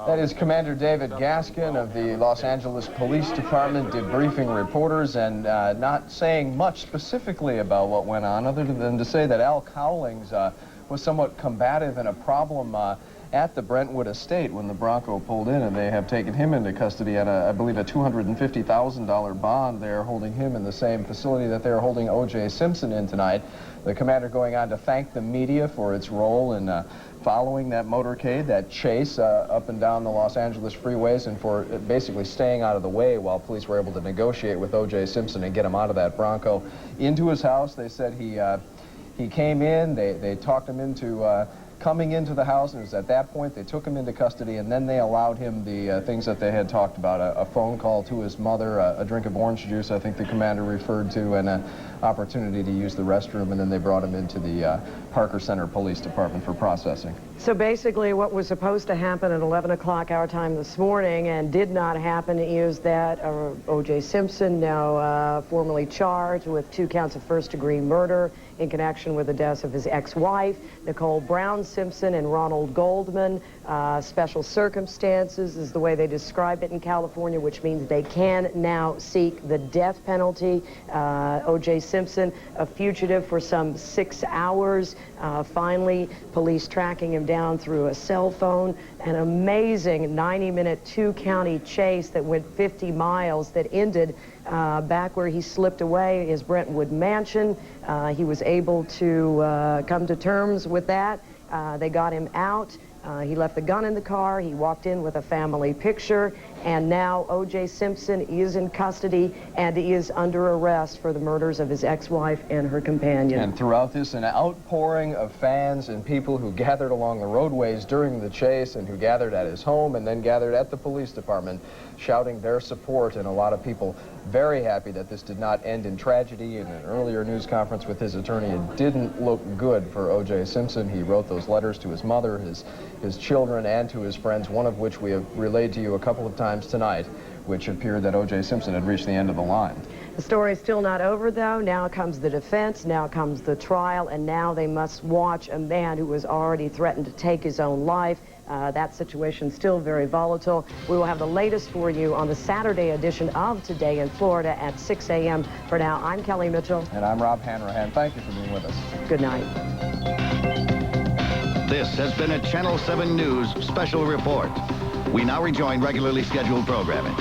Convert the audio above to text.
That is Commander David Gaskin of the Los Angeles Police Department debriefing reporters and not saying much specifically about what went on, other than to say that Al Cowlings was somewhat combative and a problem at the Brentwood estate when the Bronco pulled in, and they have taken him into custody at, I believe, a $250,000 bond. They're holding him in the same facility that they're holding O.J. Simpson in tonight. The commander going on to thank the media for its role in following that motorcade, that chase up and down the Los Angeles freeways, and for basically staying out of the way while police were able to negotiate with O.J. Simpson and get him out of that Bronco into his house. They said he came in, they talked him into coming into the house, and it was at that point they took him into custody, and then they allowed him the things that they had talked about, a phone call to his mother, a drink of orange juice, I think the commander referred to, and an opportunity to use the restroom, and then they brought him into the Parker Center Police Department for processing. So basically what was supposed to happen at 11 o'clock our time this morning and did not happen is that O.J. Simpson, now formally charged with 2 counts of first-degree murder in connection with the deaths of his ex-wife, Nicole Brown Simpson, and Ronald Goldman. Special circumstances is the way they describe it in California, which means they can now seek the death penalty. O.J. Simpson, a fugitive for some 6 hours. Finally, police tracking him down through a cell phone. An amazing 90-minute 2-county chase that went 50 miles that ended back where he slipped away, his Brentwood mansion. He was able to come to terms with that. They got him out. He left the gun in the car. He walked in with a family picture, and now O.J. Simpson is in custody and is under arrest for the murders of his ex-wife and her companion. And throughout this, an outpouring of fans and people who gathered along the roadways during the chase and who gathered at his home and then gathered at the police department shouting their support, and a lot of people very happy that this did not end in tragedy. In an earlier news conference with his attorney, it didn't look good for O.J. Simpson. He wrote those letters to his mother, his children, and to his friends, one of which we have relayed to you a couple of times tonight, which appeared that O.J. Simpson had reached the end of the line. The story is still not over, though. Now comes the defense, now comes the trial, and now they must watch a man who has already threatened to take his own life. That situation still very volatile. We will have the latest for you on the Saturday edition of Today in Florida at 6 a.m. For now, I'm Kelley Mitchell. And I'm Robb Hanrahan. Thank you for being with us. Good night. This has been a Channel 7 News special report. We now rejoin regularly scheduled programming.